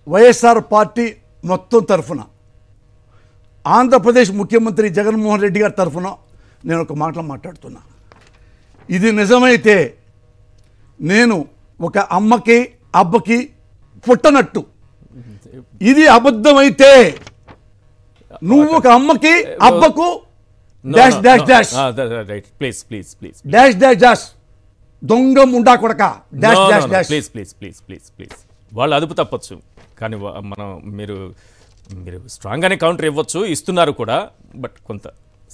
YSR party మొత్తం తరఫున ఆంధ్రప్రదేశ్ ముఖ్యమంత్రి జగన్మోహన్ రెడ్డి గారి తరఫున నేను ఒక మాటలు మాట్లాడుతున్నా. ఇది నిజమైతే నేను ఒక అమ్మకి అబ్బకి పుట్టనట్టు. ఇది అబద్ధమైతే నువ్వు ఒక అమ్మకి అబ్బకు dash dash dash please please please dash dash dash దొంగ ముండా కొడక dash dash dash please please please please please వాళ్ళు అదుపు తప్పచ్చు, కానీ మనం మీరు స్ట్రాంగ్గానే కౌంటర్ ఇవ్వచ్చు, ఇస్తున్నారు కూడా, బట్ కొంత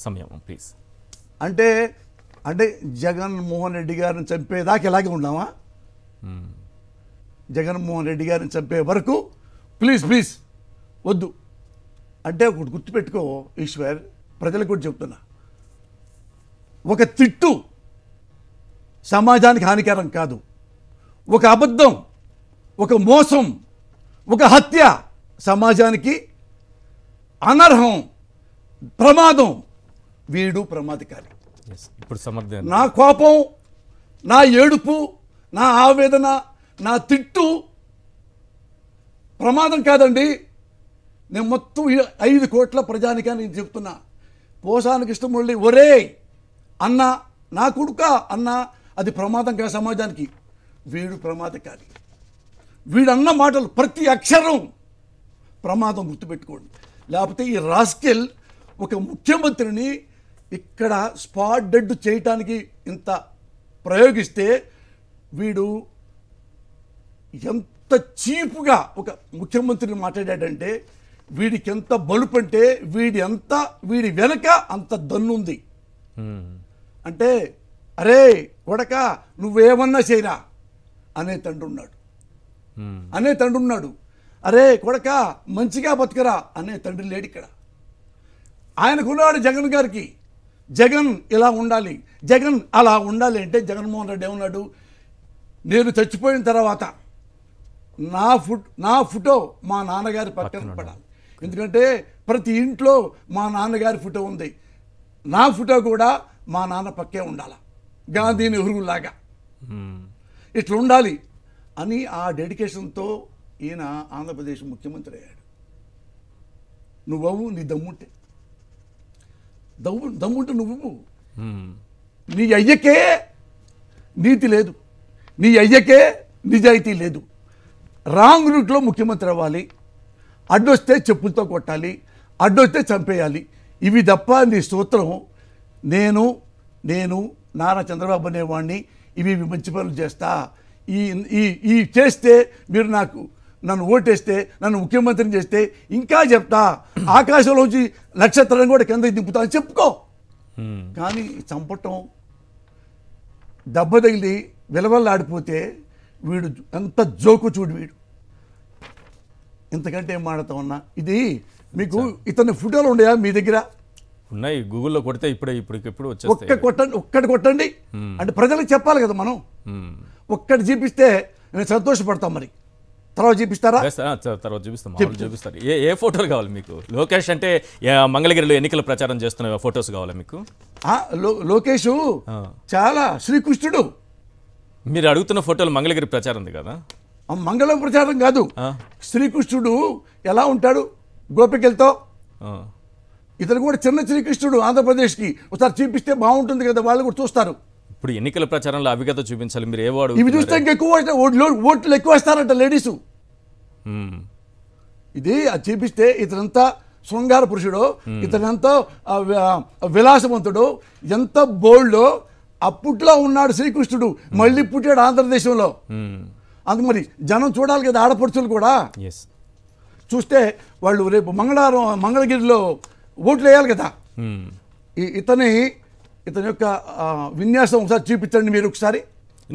సమయం ప్లీజ్. అంటే అంటే జగన్మోహన్ రెడ్డి గారిని చంపేదాకా ఇలాగే ఉన్నామా? జగన్మోహన్ రెడ్డి గారిని చంపే వరకు ప్లీజ్ ప్లీజ్ వద్దు. అంటే ఒకటి గుర్తుపెట్టుకో ఈశ్వర్, ప్రజలకు కూడా చెప్తున్నా, ఒక తిట్టు సమాజానికి హానికరం కాదు, ఒక అబద్ధం, ఒక మోసం, ఒక హత్య సమాజానికి అనర్హం, ప్రమాదం. వీడు ప్రమాదకారి. ఇప్పుడు సమర్థన, నా కోపం, నా ఏడుపు, నా ఆవేదన, నా తిట్టు ప్రమాదం కాదండి. నేను మొత్తం 5 కోట్ల ప్రజానికానికి చెప్తున్నా. పోసానికి ఇష్టముళ్ళి ఒరే అన్న, నా కొడుక అన్న, అది ప్రమాదం కాదు సమాజానికి. వీడు ప్రమాదకారి. వీడన్న మాటలు ప్రతి అక్షరం ప్రమాదం, గుర్తుపెట్టుకోండి. లేకపోతే ఈ రాస్కెల్ ఒక ముఖ్యమంత్రిని ఇక్కడ స్పాట్ డెడ్ చేయటానికి ఇంత ప్రయోగిస్తే వీడు ఎంత చీపుగా ఒక ముఖ్యమంత్రిని మాట్లాడాడంటే వీడికి ఎంత బలుపంటే వీడి వెనక అంత దన్నుంది. అంటే అరే కొడక నువ్వేమన్నా చేయరా అనే తండ్రి ఉన్నాడు. అరే కొడక మంచిగా బతకరా అనే తండ్రి లేడు ఇక్కడ. ఆయనకున్నాడు జగన్ గారికి. జగన్ ఇలా ఉండాలి, జగన్ అలా ఉండాలి అంటే జగన్మోహన్ రెడ్డి ఏమన్నాడు, నేను చచ్చిపోయిన తర్వాత నా ఫోటో మా నాన్నగారి పక్కన పడాలి. ఎందుకంటే ప్రతి ఇంట్లో మా నాన్నగారి ఫోటో ఉంది, నా ఫోటో కూడా మా నాన్న పక్కే ఉండాలి, గాంధీ నెహ్రూలాగా ఇట్లా ఉండాలి అని ఆ డెడికేషన్తో ఈయన ఆంధ్రప్రదేశ్ ముఖ్యమంత్రి అయ్యాడు. నువ్వు నీ దమ్ముంటే నువ్వు, నీ అయ్యకే నీతి లేదు, నీ అయ్యకే నిజాయితీ లేదు. రాంగ్ రూట్లో ముఖ్యమంత్రి అవ్వాలి, అడ్డొస్తే చెప్పులతో కొట్టాలి, అడ్డొస్తే చంపేయాలి. ఇవి తప్ప నీ సూత్రం నేను నారా చంద్రబాబు అనేవాడిని ఇవి మంచి పనులు చేస్తా, ఈ చేస్తే మీరు నన్ను ఓటేస్తే, నన్ను ముఖ్యమంత్రిని చేస్తే ఇంకా చెప్తా, ఆకాశంలోంచి నక్షత్రం కూడా కింద దింపుతా అని చెప్పుకో. కానీ చంపటం, దెబ్బ తగిలి విలవల్లాడిపోతే వీడు ఎంత జోకు చూడు. వీడు ఇంతకంటే ఏం మాడతా ఉన్నా. ఇది మీకు ఇతని ఫోటోలు ఉన్నాయా మీ దగ్గర? ఉన్నాయి, గూగుల్లో కొడితే ఇప్పుడు ఒక్కటి కొట్టండి అంటే ప్రజలకు చెప్పాలి కదా మనం. ఒక్కటి చూపిస్తే నేను సంతోషపడతాం. మరి తర్వాత చూపిస్తారా? తర్వాత చూపిస్తారు. ఏ ఫోటోలు కావాలి మీకు? లోకేష్ అంటే మంగళగిరిలో ఎన్నికల ప్రచారం చేస్తున్న ఫొటోస్ కావాలా మీకు? లోకేష్ చాలా శ్రీకృష్ణుడు. మీరు అడుగుతున్న ఫోటోలు మంగళగిరి ప్రచారం ఉంది కదా? మంగళ ప్రచారం కాదు, శ్రీకృష్ణుడు ఎలా ఉంటాడు గోపికలతో. ఇతను కూడా చిన్న శ్రీకృష్ణుడు ఆంధ్రప్రదేశ్కి. ఒకసారి చూపిస్తే బాగుంటుంది కదా, వాళ్ళు కూడా చూస్తారు. ఇప్పుడు ఎన్నికల ప్రచారంలో అవి కదా చూపించాలి. మీరు ఏ వాడు ఇవి చూస్తే ఇంకెక్కువ ఓట్లు ఎక్కువ వేస్తారంట లేడీసు. ఇది అది చూపిస్తే ఇతనంతా శృంగార పురుషుడు, ఇతనంతా విలాసవంతుడు, ఎంత బోల్డో. అప్పట్లో ఉన్నాడు శ్రీకృష్ణుడు, మళ్ళీ పుట్టాడు ఆంధ్రదేశంలో. అందుకు మరి జనం చూడాలి కదా, ఆడపడుచులు కూడా చూస్తే వాళ్ళు రేపు మంగళగిరిలో ఓట్లు వేయాలి కదా. ఇతని యొక్క విన్యాసం ఒకసారి చూపించండి మీరు ఒకసారి.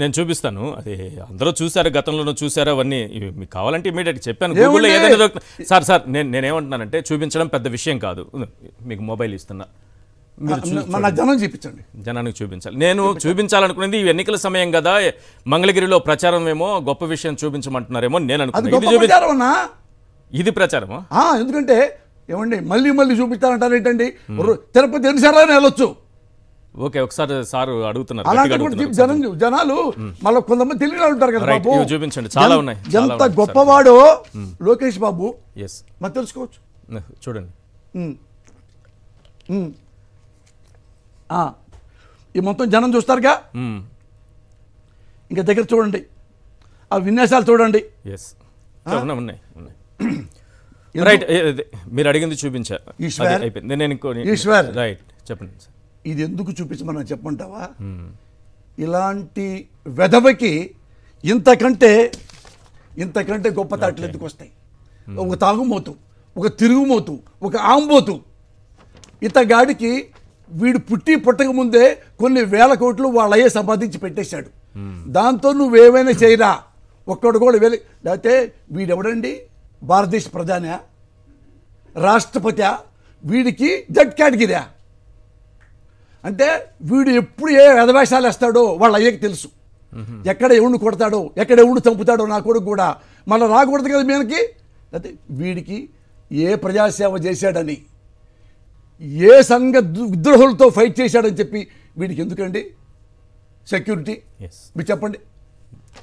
నేను చూపిస్తాను. అది అందరూ చూసారు, గతంలోనూ చూసారు. అవన్నీ మీకు కావాలంటే ఇమీడియట్ చెప్పాను. గూగుల్లో ఏదైనా సార్ నేనేమంటున్నానంటే చూపించడం పెద్ద విషయం కాదు. మీకు మొబైల్ ఇస్తున్నా, జనం చూపించండి, జనానికి చూపించాలి. నేను చూపించాలనుకునేది ఈ ఎన్నికల సమయం కదా, మంగళగిరిలో ప్రచారం ఏమో గొప్ప విషయం చూపించమంటున్నారేమో నేను అనుకున్నాను. ఇది ప్రచారమా? ఎందుకంటే ఏమండి మళ్ళీ చూపిస్తారంటారు ఏంటండి? తిరుపతి ఎన్నిసార్లు వెళ్ళొచ్చు, ఓకే ఒకసారి సార్ అడుగుతున్నారు అలాంటి గట్టిగా కూడా అడుగుతున్నారు. జనాలు మళ్ళీ కొంతమంది తెలియని వాళ్ళు ఉంటారు కదా రైట్ బాబు. ఇవి చూపించండి చాలా ఉన్నాయి చాలా ఎంత ఉన్నాయి. గొప్పవాడో లోకేష్ బాబు ఎస్ మనం తెలుసుకోవచ్చు. చూడండి ఉమ్. ఉమ్. ఆ. ఈ మొత్తం జనం చూస్తారుగా, మ్మ్. ఇంకా దగ్గర చూడండి, ఆ విన్యాసాలు చూడండి. ఎస్ ఉన్నాయి ఉన్నాయి ఉన్నాయి రైట్ మీరు అడిగింది చూపించారు. ఈశ్వర్. అది అయిపోయింది. నేను ఇంకో ఈశ్వర్. రైట్ చెప్పండి సార్. ఇది ఎందుకు చూపించమని చెప్పమంటావా? ఇలాంటి వెధవకి ఇంతకంటే గొప్ప తాట్లు ఎందుకు వస్తాయి? ఒక తాగుమోతు, ఒక తిరుగుమోతు, ఒక ఆంబోతు. ఇతగాడికి వీడు పుట్టక ముందే కొన్ని వేల కోట్లు వాళ్ళయ్యే సంపాదించి పెట్టేశాడు. దాంతో నువ్వేమైనా చేయరా, ఒక్కడు కూడా లేకపోతే వీడెవడండి? భారతదేశ ప్రధాన, రాష్ట్రపతి, వీడికి జడ్ కేటగిరీ. అంటే వీడు ఎప్పుడు ఏ వ్యధవేషాలు వేస్తాడో వాళ్ళ అయ్యకి తెలుసు. ఎక్కడ ఎవడిని కొడతాడో, ఎక్కడ ఎవడిని చంపుతాడో నా కొడుకు కూడా మళ్ళీ రాకూడదు కదా మీనకి. అయితే వీడికి ఏ ప్రజాసేవ చేశాడని, ఏ సంఘ విద్రోహులతో ఫైట్ చేశాడని చెప్పి వీడికి ఎందుకండి సెక్యూరిటీ? ఎస్ మీరు చెప్పండి.